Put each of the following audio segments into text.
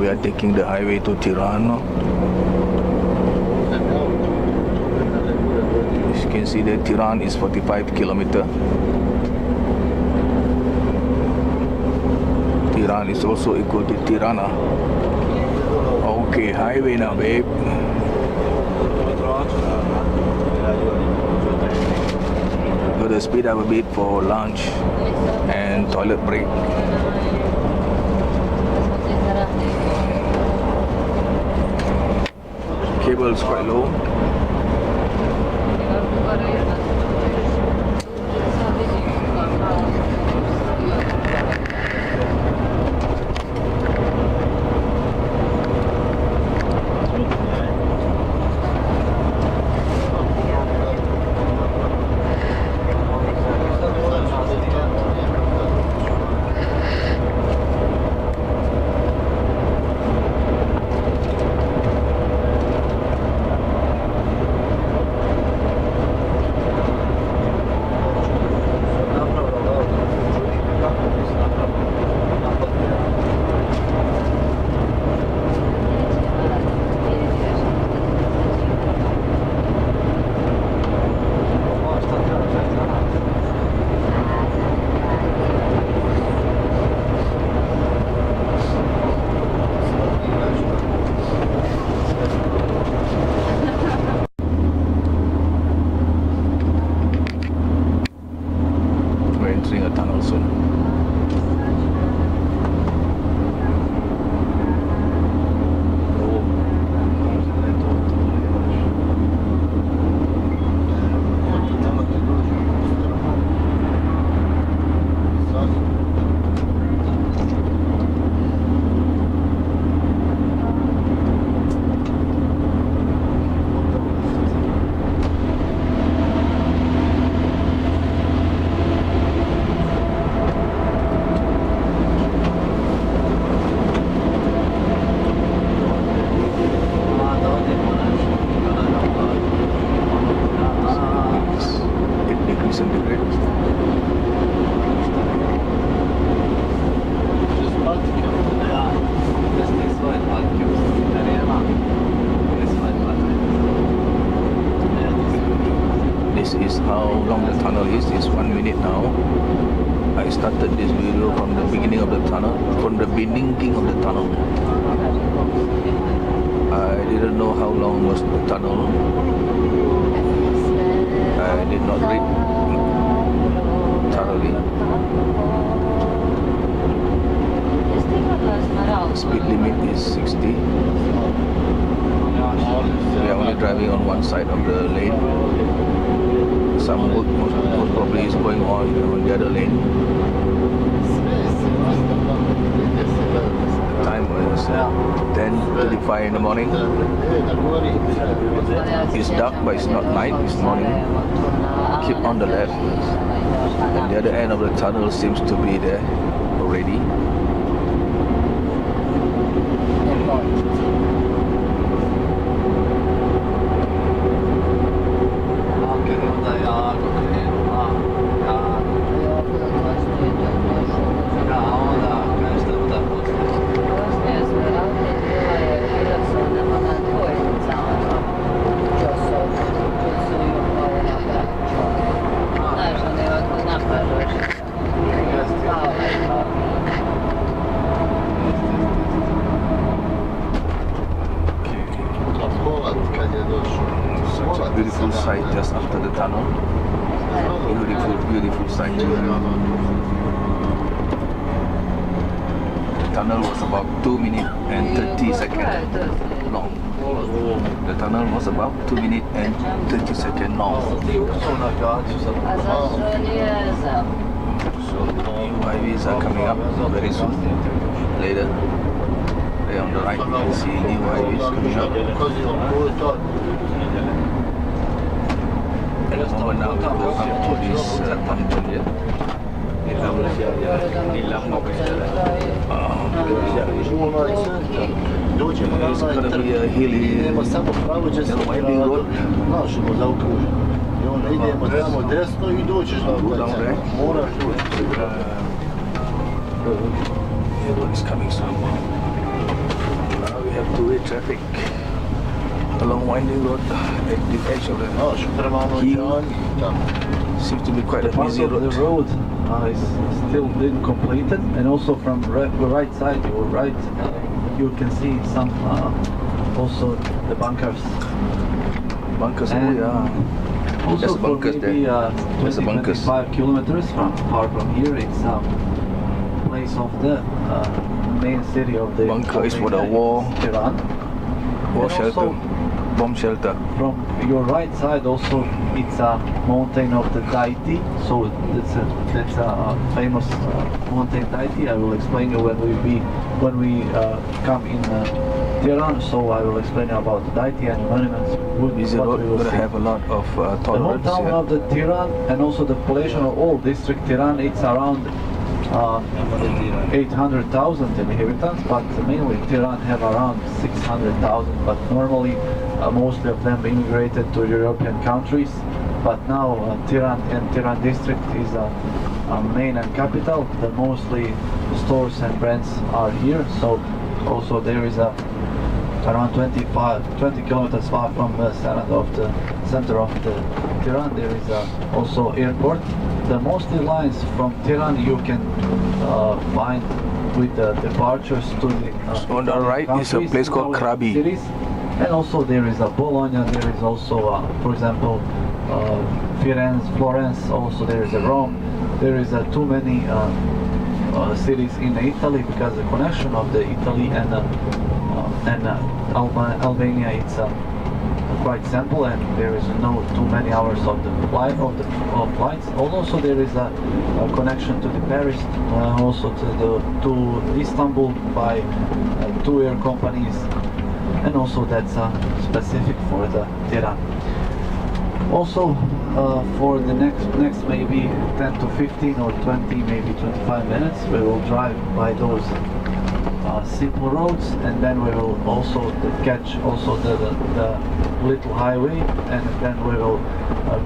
we are taking the highway to Tirana. As you can see, the Tirana is 45 kilometers. Tirana is also equal to Tirana. Okay, highway now, babe. Gotta speed up a bit for lunch and toilet break. Cable is quite low. This is how long the tunnel is. It's 1 minute now. I started this video from the beginning of the tunnel, from the beginning of the tunnel. I didn't know how long was the tunnel. I did not read thoroughly. Speed limit is 60. We are only driving on one side of the lane. Some work most probably is going on the other lane. The time was 10:35 in the morning. It's dark, but it's not night, it's morning. Keep on the left. And the other end of the tunnel seems to be there already. Beautiful sight just after the tunnel. Beautiful sight. The tunnel was about 2 minutes and 30 seconds long. The tunnel was about 2 minutes and 30 seconds long. So new highways are coming up very soon. Later, there on the right you can see new highways coming up. At the moment now we go up to this mountain here. It's going to be a hilly, winding road. Go down there. It's coming soon. have two-way traffic along winding road at the edge of the hill. Seems to be quite a busy road. The road is still being completed, and also from the right side, your right, you can see some also the bunkers. Bunkers, And also there's for bunkers maybe there. There's the bunkers. 25 kilometers far from here, it's a place of the main city of the Bunker is for the Albania, war. it's Tirana. War And shelter, also, bomb shelter. from your right side also it's a mountain of the Daiti, so that's a famous mountain Daiti. I will explain you when we come in Tirana, so I will explain you about the Daiti and monuments. Busy road, gonna have a lot of toll The roads. hometown of the Tirana and also the population of all district Tirana, it's around 800,000 inhabitants, but mainly Tirana have around 600,000, but normally mostly of them immigrated to European countries, but now Tirana and Tirana district is a main and capital. The mostly stores and brands are here, so also there is around 20 kilometers far from the center of the Tirana, there is also airport. The mostly lines from Tirana you can find with the departures to the on the right is a place called Krabi. cities. And also there is a Bologna, there is also for example Firenze, Florence, also there is a Rome. There is too many cities in Italy, because the connection of the Italy and Albania, it's quite simple, and there is no too many hours of the flights. Also there is a connection to the Paris, also to Istanbul by two air companies, and also that's specific for the Tirana. Also for the next maybe 10 to 15 or 20, maybe 25 minutes, we will drive by those simple roads, and then we will also catch also the little highway, and then we will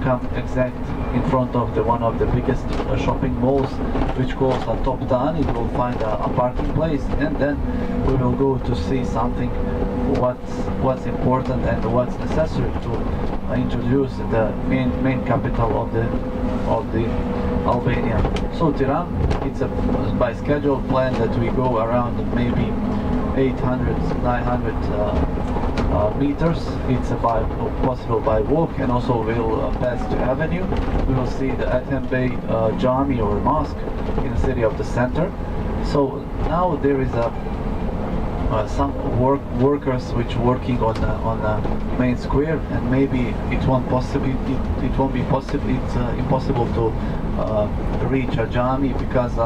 come exact in front of one of the biggest shopping malls, which calls a Top Tan. We will find a parking place, and then we will go to see something what's important and what's necessary to introduce the main capital of the Albania. So Tirana, it's by schedule plan that we go around maybe 800-900 meters. It's possible by walk, and also we'll pass the avenue. We will see the Atem Bey Jami or mosque in the city of the center. So now there is some workers which working on the main square, and maybe it won't be possible. It's impossible to reach a Jami, because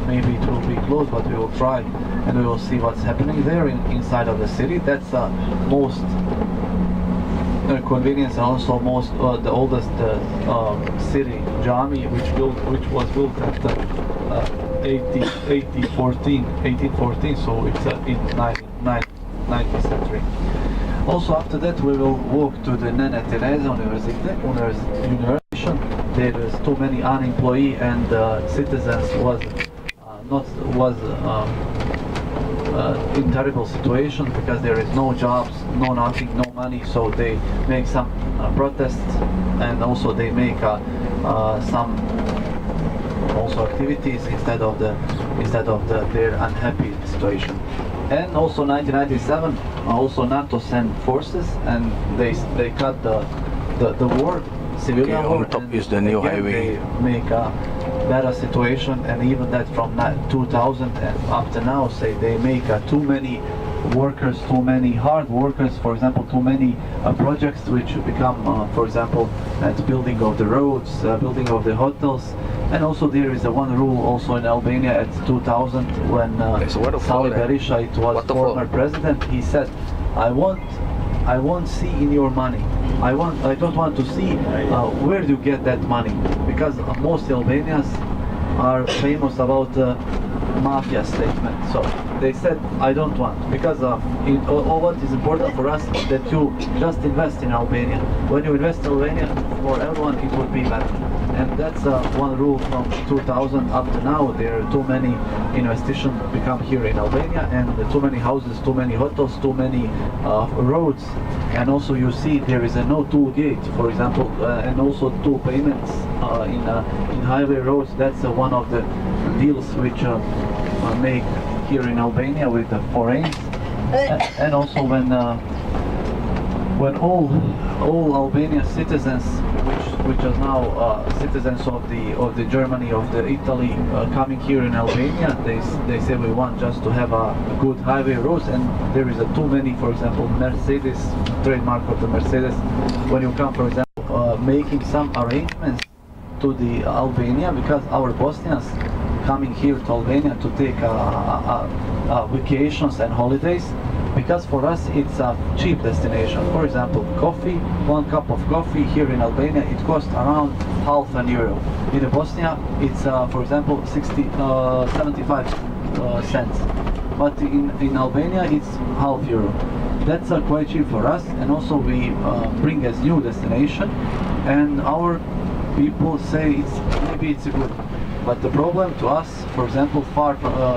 maybe it will be closed, but we will try, and we will see what's happening there inside of the city. That's most convenience, and also most the oldest city Jami, which was built at 1814, so it's in 19th century. Also after that we will walk to the Nene Teresa University. There is too many unemployed, and citizens was in terrible situation, because there is no jobs, no nothing, no money, so they make some protests, and also they make some also activities instead of their unhappy situation. And also 1997, also NATO sent forces, and they cut the war, civilian war. On top is the new highway. They make a better situation, and even that from 2000 and up to now, say they make too many workers, too many hard workers, for example, too many projects which become, for example, the building of the roads, building of the hotels. And also there is one rule also in Albania at 2000, when Sali Berisha, it was former president, he said, I won't see in your money. I don't want to see where do you get that money, because most Albanians are famous about mafia statement. So they said, I don't want, because all what is important for us is that you just invest in Albania. When you invest in Albania, for everyone it would be better. And that's one rule from 2000 up to now. There are too many investitions become here in Albania, and too many houses, too many hotels, too many roads. And also you see there is a no toll gate, for example, and also two payments in highway roads. That's one of the deals which make here in Albania with the foreigners. And also when all Albanian citizens, which are now citizens of the Germany, of the Italy, coming here in Albania, they say we want just to have a good highway roads, and there is too many, for example, Mercedes, trademark of the Mercedes. When you come, for example, making some arrangements to the Albania, because our Bosnians coming here to Albania to take vacations and holidays, because for us it's a cheap destination. For example, coffee, one cup of coffee here in Albania, it costs around €0.5. In Bosnia it's for example 75 cents, but in Albania it's €0.5. That's quite cheap for us, and also we bring as new destination, and our people say maybe it's a good. But the problem to us, for example,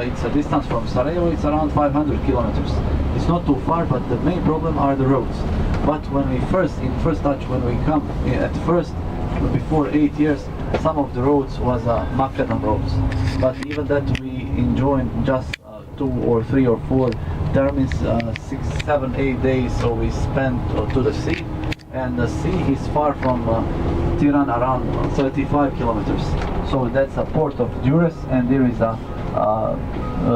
it's a distance from Sarajevo, it's around 500 kilometers. It's not too far, but the main problem are the roads. But when we in first touch, when we come, at first, before 8 years, some of the roads was macadam roads. But even that we enjoyed just 2 or 3 or 4 termins, 6, 7, 8 days, so we spent to the sea. And the sea is far from Tirana, around 35 kilometers. So that's a port of Durrës, and there is a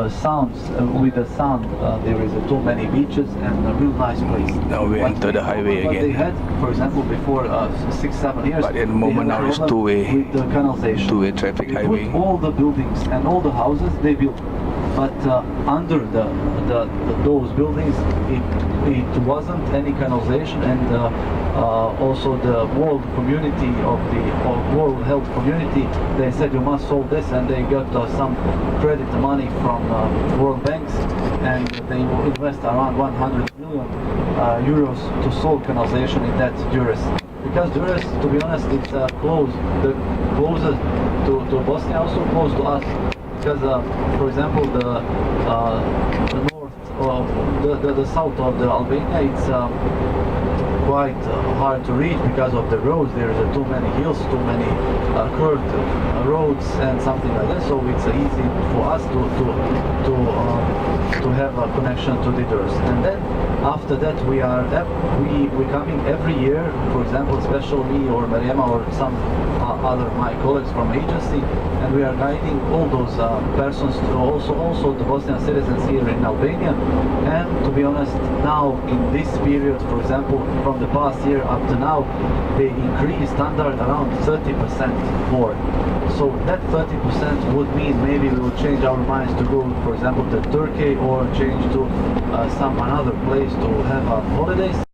sounds with the sound. There is too many beaches and a real nice place. Now we enter the highway what again. They had, for example, before 6-7 years. But at the moment now it's two-way. With the canalization. Two-way traffic They highway. put all the buildings and all the houses they built, but under those buildings it wasn't any canalization, and also the world community of the World Health Community, they said you must solve this, and they got some credit money from World Banks, and they will invest around 100 million euros to solve canalization in that Durrës. Because Durrës, to be honest, it's close, the closest to Bosnia, also close to us. Because, for example, the north, the south of the Albania, it's quite hard to reach because of the roads. There is too many hills, too many curved roads, and something like that. So it's easy for us to have a connection to the Durrës. And then after that, we coming every year. For example, especially me or Mariema or some other my colleagues from agency, and we are guiding all those persons to also the Bosnian citizens here in Albania. And to be honest, now in this period, for example, from the past year up to now, they increased standard around 30% more. So that 30% would mean maybe we will change our minds to go, for example, to Turkey, or change to some another place to have holidays.